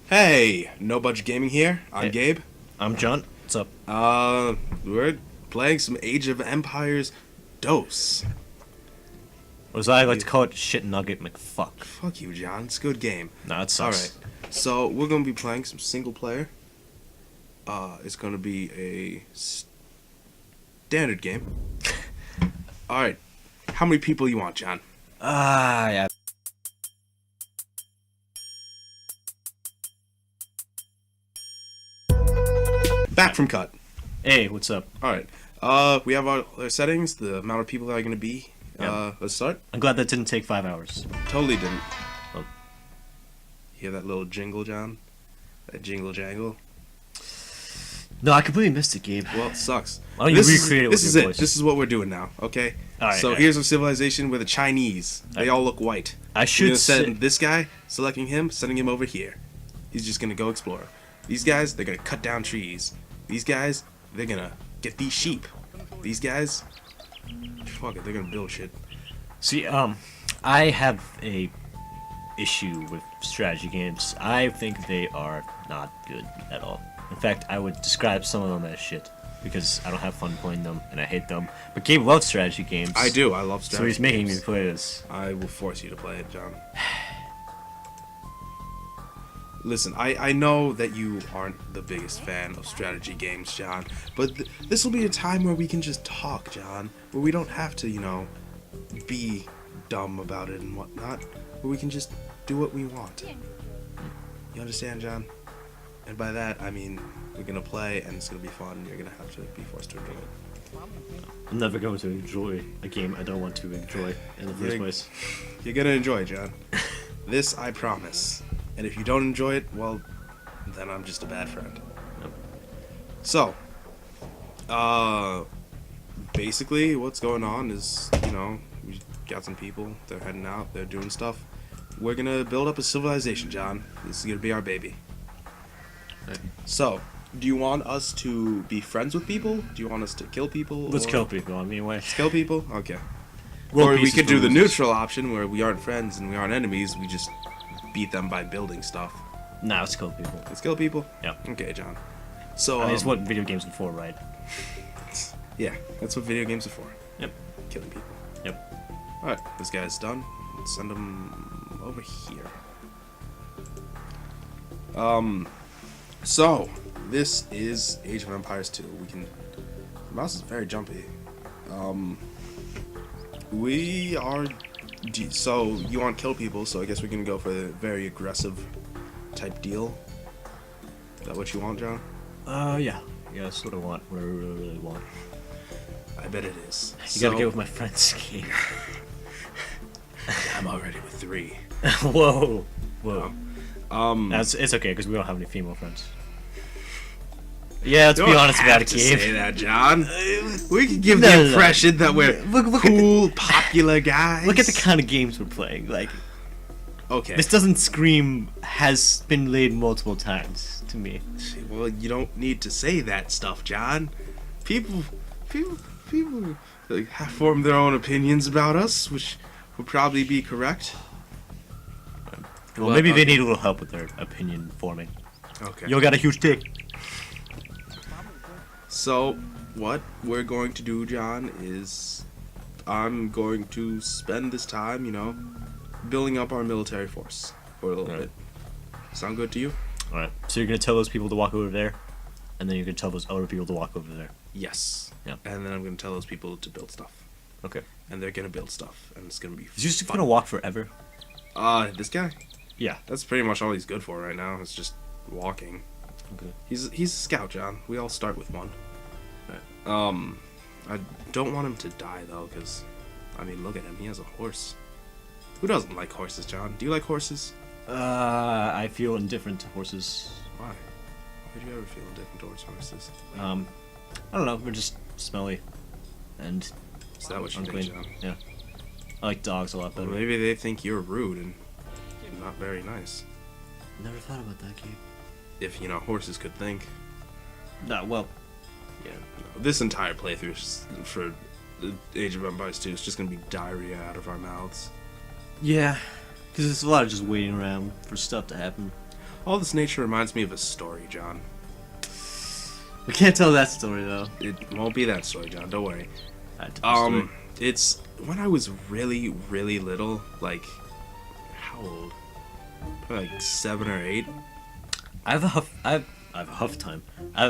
Hey, NoBudgetGaming here. I'm Hey. Gabe. I'm John. What's up? We're playing some Age of Empires DOS. Or as I like to call it, shit nugget McFuck. Fuck you, John. It's a good game. Nah, it sucks. Alright, so we're gonna be playing some single player. It's gonna be a standard game. Alright, how many people you want, John? Yeah. Back from cut. Hey, what's up? Alright, we have our settings, the amount of people that are gonna be. Yep. Let's start. I'm glad that didn't take 5 hours. Totally didn't. Oh. Hear that little jingle, John? That jingle jangle? No, I completely missed it, Gabe. Well, it sucks. Why don't you recreate it with This is your it. voice? This is what we're doing now, okay? Alright, So alright. here's a civilization with the Chinese. They all look white. I We're should gonna say... send this guy, selecting him, sending him over here. He's just gonna go explore. These guys, they're gonna cut down trees. These guys, they're gonna get these sheep. These guys, fuck it, they're gonna build shit. See, I have a issue with strategy games. I think they are not good at all. In fact, I would describe some of them as shit. Because I don't have fun playing them, and I hate them. But Gabe loves strategy games. I do. I love strategy So he's making games. me play this. I will force you to play it, John. Listen, I know that you aren't the biggest fan of strategy games, John, but this will be a time where we can just talk, John, where we don't have to, you know, be dumb about it and whatnot, where we can just do what we want. You understand, John? And by that, I mean, we're gonna play, and it's gonna be fun, and you're gonna have to be forced to enjoy it. I'm never going to enjoy a game I don't want to enjoy in the first place. You're gonna enjoy it, John. This, I promise. And if you don't enjoy it, well, then I'm just a bad friend. Yep. So, basically, what's going on is, you know, we got some people, they're heading out, they're doing stuff. We're gonna build up a civilization, John. This is gonna be our baby. Right. So, do you want us to be friends with people? Do you want us to kill people? Let's or- kill people, I mean, wait. Kill people? Okay. World Or we peace is could do the losers. neutral option where we aren't friends and we aren't enemies, we just beat them by building stuff. Nah, let's kill people. Let's kill people? Yeah. Okay, John. So, I mean, it's what video games are for, right? yeah, that's what video games are for. Yep. Killing people. Yep. Alright, this guy's done. Let's send him over here. So, this is Age of Empires 2. The mouse is very jumpy. We are... So, you want to kill people, so I guess we're going to go for a very aggressive type deal. Is that what you want, John? Yeah. Yeah, that's what I want. What I really, really want. I bet it is. You gotta get with my friends, Gabe. I'm already with 3. Whoa. Whoa. Um, It's okay, because we don't have any female friends. Yeah, let's you be don't honest have about it, to Gabe. say that, John. We can give No, the no, no. impression that we're Look cool, popular guys. Look at the kind of games we're playing. Like, Okay. this doesn't scream has been laid multiple times to me. Well, you don't need to say that stuff, John. People like, have formed their own opinions about us, which would probably be correct. Well, maybe they need a little help with their opinion forming. Okay. You got a huge dick. So, what we're going to do, John, is I'm going to spend this time, you know, building up our military force for a little Right. bit. Sound good to you? Alright, so you're gonna tell those people to walk over there, and then you're gonna tell those other people to walk over there. Yes. Yeah. And then I'm going to tell those people to build stuff. Okay. And they're going to build stuff. And it's going to be Is he just fun. gonna walk forever? This guy? Yeah. That's pretty much all he's good for right now. It's just walking. Okay. He's a scout, John. We all start with one. I don't want him to die, though, because, I mean, look at him. He has a horse. Who doesn't like horses, John? Do you like horses? I feel indifferent to horses. Why? Why do you ever feel indifferent towards horses? I don't know, they're just smelly. And Is that what you unclean. think, John? Yeah. I like dogs a lot Well, better. maybe they think you're rude and not very nice. Never thought about that, Gabe. If, you know, horses could think. Nah, well, Yeah. No, this entire playthrough for the Age of Empires 2 is just going to be diarrhea out of our mouths. yeah. Because there's a lot of just waiting around for stuff to happen. All this nature reminds me of a story, John. We can't tell that story though. It won't be that story, John. Don't worry. Alright, tell the story. It's when I was really, really little. Like, how old? Probably like 7 or 8. I have a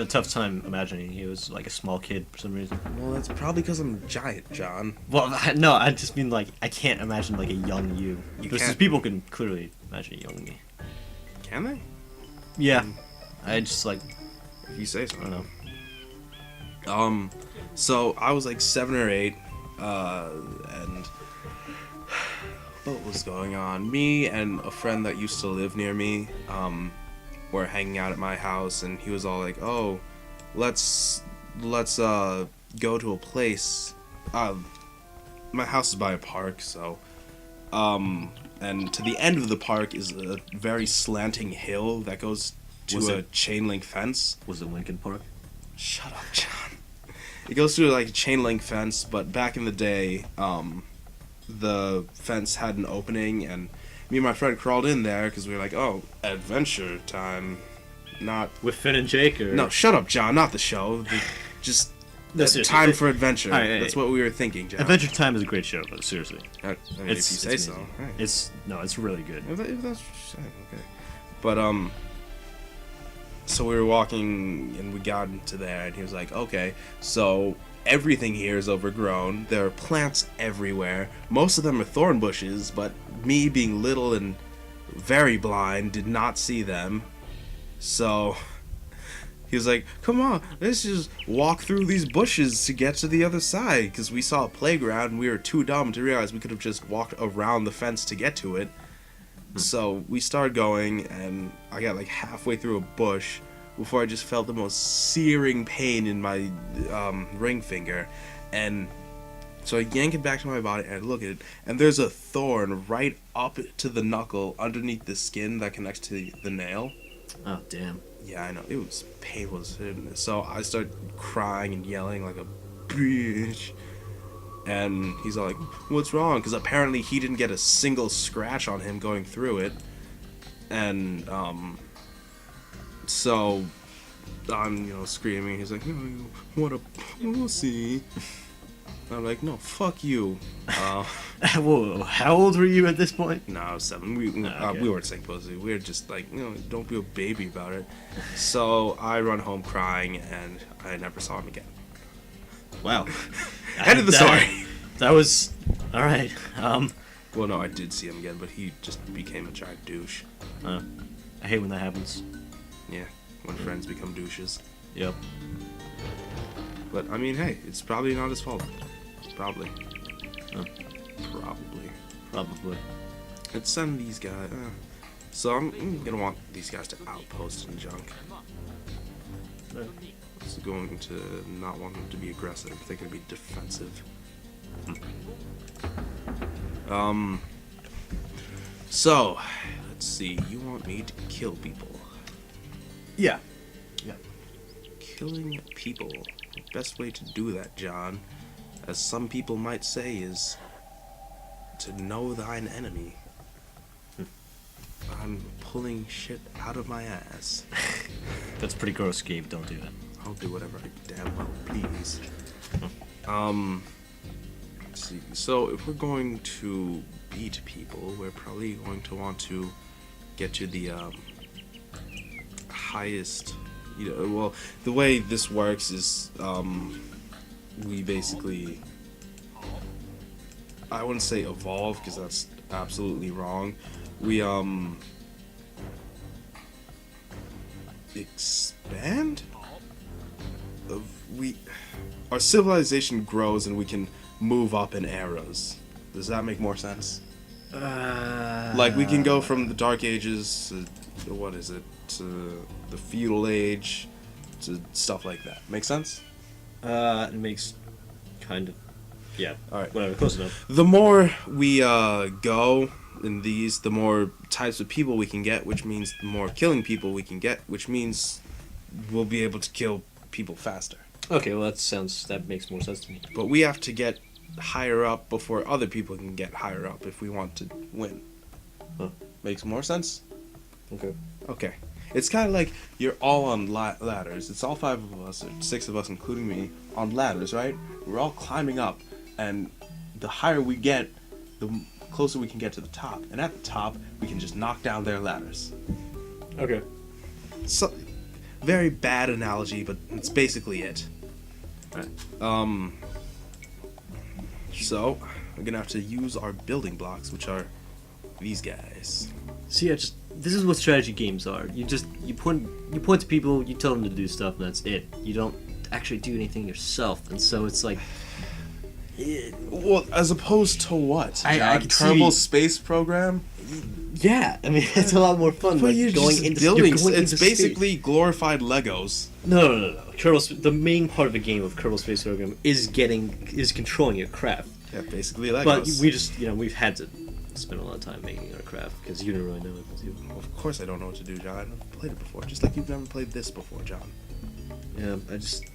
tough time imagining he was like a small kid for some reason. Well, that's probably because I'm giant, John. Well, no, I just mean like I can't imagine like a young you. Because can't. people can clearly imagine a young me. Can they? Yeah, I just like If you say so. I don't know. So I was like 7 or 8, and what was going on? Me and a friend that used to live near me, were hanging out at my house, and he was all like, "Oh, let's go to a place." My house is by a park, so, and to the end of the park is a very slanting hill that goes to a chain link fence. Was it Lincoln Park? Shut up, John. It goes through like a chain link fence, but back in the day, the fence had an opening, and me and my friend crawled in there because we were like, "Oh, adventure time." Not With Finn and Jake, or no, shut up, John. Not the show. Just time for adventure. Alright, That's what we were thinking, John. Adventure Time is a great show, but seriously, I mean, if you say so. amazing. Right. It's really good. If that's what you're saying, okay. But so we were walking and we got into there, and he was like, "Okay, so everything here is overgrown. There are plants everywhere. Most of them are thorn bushes, but me being little and very blind did not see them. So he was like, "Come on, let's just walk through these bushes to get to the other side," because we saw a playground and we were too dumb to realize we could have just walked around the fence to get to it. So we started going, and I got like halfway through a bush before I just felt the most searing pain in my ring finger, and so I yank it back to my body and I look at it, and there's a thorn right up to the knuckle underneath the skin that connects to the nail. Oh damn! Yeah, I know, it was painful. So I started crying and yelling like a bitch. And he's all like, "What's wrong?" Because apparently he didn't get a single scratch on him going through it. And, so I'm, screaming. He's like, "Oh, what a pussy." I'm like, "No, fuck you." Whoa, how old were you at this point? No, I was 7. We weren't saying pussy. We were just like, don't be a baby about it. So I run home crying, and I never saw him again. Wow. End of the story. That was all right. Well, no, I did see him again, but he just became a giant douche. I hate when that happens. Yeah, when friends become douches. Yep. But I mean, hey, it's probably not his fault. Probably. Probably. Let's send these guys. So I'm gonna want these guys to outpost and junk. It's going to not want them to be aggressive. They're gonna be defensive. So let's see. You want me to kill people? Yeah. Killing people. The best way to do that, John, as some people might say, is to know thine enemy. I'm pulling shit out of my ass. That's pretty gross, Gabe. Don't do that. I'll do whatever I damn well please. Let's see. So if we're going to beat people, we're probably going to want to get to the highest. Well, the way this works is we basically, I wouldn't say evolve because that's absolutely wrong. We expand. Our civilization grows and we can move up in eras. Does that make more sense? Like we can go from the Dark Ages to what is it, to the Feudal Age, to stuff like that. Make sense? It makes kind of. Yeah. All right. Whatever. Close enough. The more we go in these, the more types of people we can get, which means the more killing people we can get, which means we'll be able to kill people faster. Okay. Well, that makes more sense to me. But we have to get higher up before other people can get higher up if we want to win. Huh. Makes more sense? Okay. Okay. It's kind of like you're all on ladders. It's all 5 of us, or 6 of us, including me, on ladders, right? We're all climbing up, and the higher we get, the closer we can get to the top. And at the top, we can just knock down their ladders. Okay. So, very bad analogy, but it's basically it. Right. So we're gonna have to use our building blocks, which are these guys. See, this is what strategy games are. You point to people, you tell them to do stuff, and that's it. You don't actually do anything yourself, and so it's like. Well, as opposed to what? I A can Kerbal see- Space Program? Yeah, I mean it's a lot more fun. But Like you're going just into building. you're going It's into space. basically glorified Legos. No. The main part of a game of Kerbal Space Program is controlling your craft. Yeah, basically Legos. But we just we've had to spend a lot of time making our craft because you didn't really know what to do. Of course I don't know what to do, John. I've never played it before. Just like you've never played this before, John. Yeah, I just.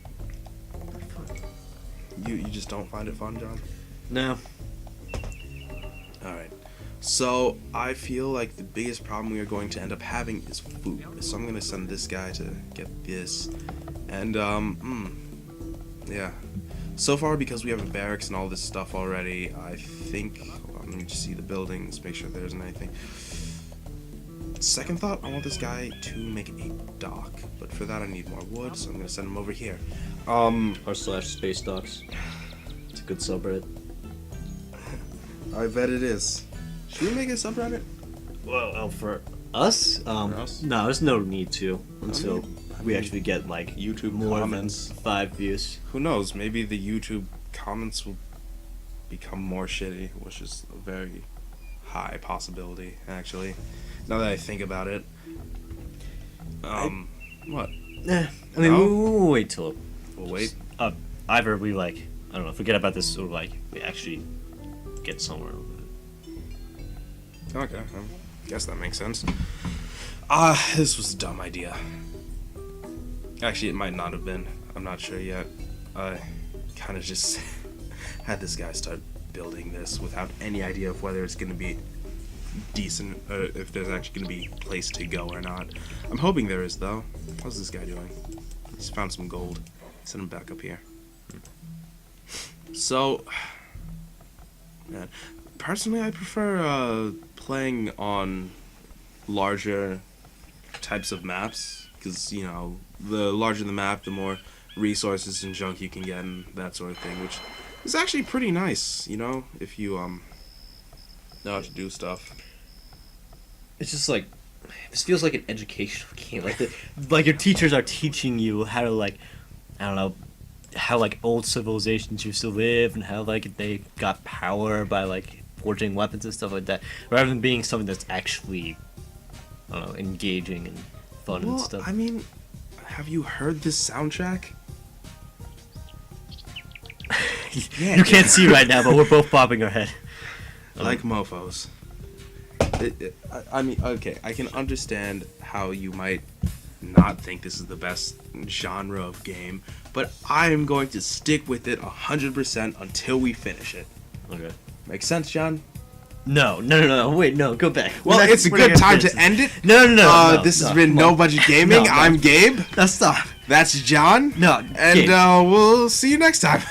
You just don't find it fun, John? No. Alright. So, I feel like the biggest problem we are going to end up having is food. So I'm going to send this guy to get this. And, yeah. So far, because we have a barracks and all this stuff already, I think... Hold on, let me just see the buildings, make sure there isn't anything. Second thought, I want this guy to make a dock. But for that, I need more wood, so I'm going to send him over here. r/space docks. It's a good subreddit. I bet it is. Should we make a subreddit? Well, for us, us? no, there's no need to until I we mean, actually get like YouTube more comments. than 5 views. Who knows? Maybe the YouTube comments will become more shitty, which is a very high possibility, actually. Now that I think about it. What? I mean, No? we'll wait till. We'll wait. Either we I don't know, forget about this, or we actually get somewhere with it. Okay, I guess that makes sense. This was a dumb idea. Actually, it might not have been. I'm not sure yet. I kind of just had this guy start building this without any idea of whether it's going to be decent, or if there's actually going to be a place to go or not. I'm hoping there is, though. How's this guy doing? He's found some gold. Send him back up here. So, man, personally, I prefer playing on larger types of maps, because, you know, the larger the map, the more resources and junk you can get and that sort of thing, which is actually pretty nice, you know, if you know how to do stuff. It's just like this feels like an educational game. Like your teachers are teaching you how to I don't know, how old civilizations used to live and how they got power by forging weapons and stuff like that, rather than being something that's actually I don't know, engaging and fun and stuff. I mean, have you heard this soundtrack? Yeah. You can't see right now, but we're both bobbing our head. Like mofos. I mean, okay, I can understand how you might not think this is the best genre of game, but I am going to stick with it 100% until we finish it. Okay. Make sense, John? No. Wait, no, go back. Well, it's a good time to end it. No. This has been No Budget Gaming. No. I'm Gabe. Now stop. That's John. No, And Gabe. we'll see you next time.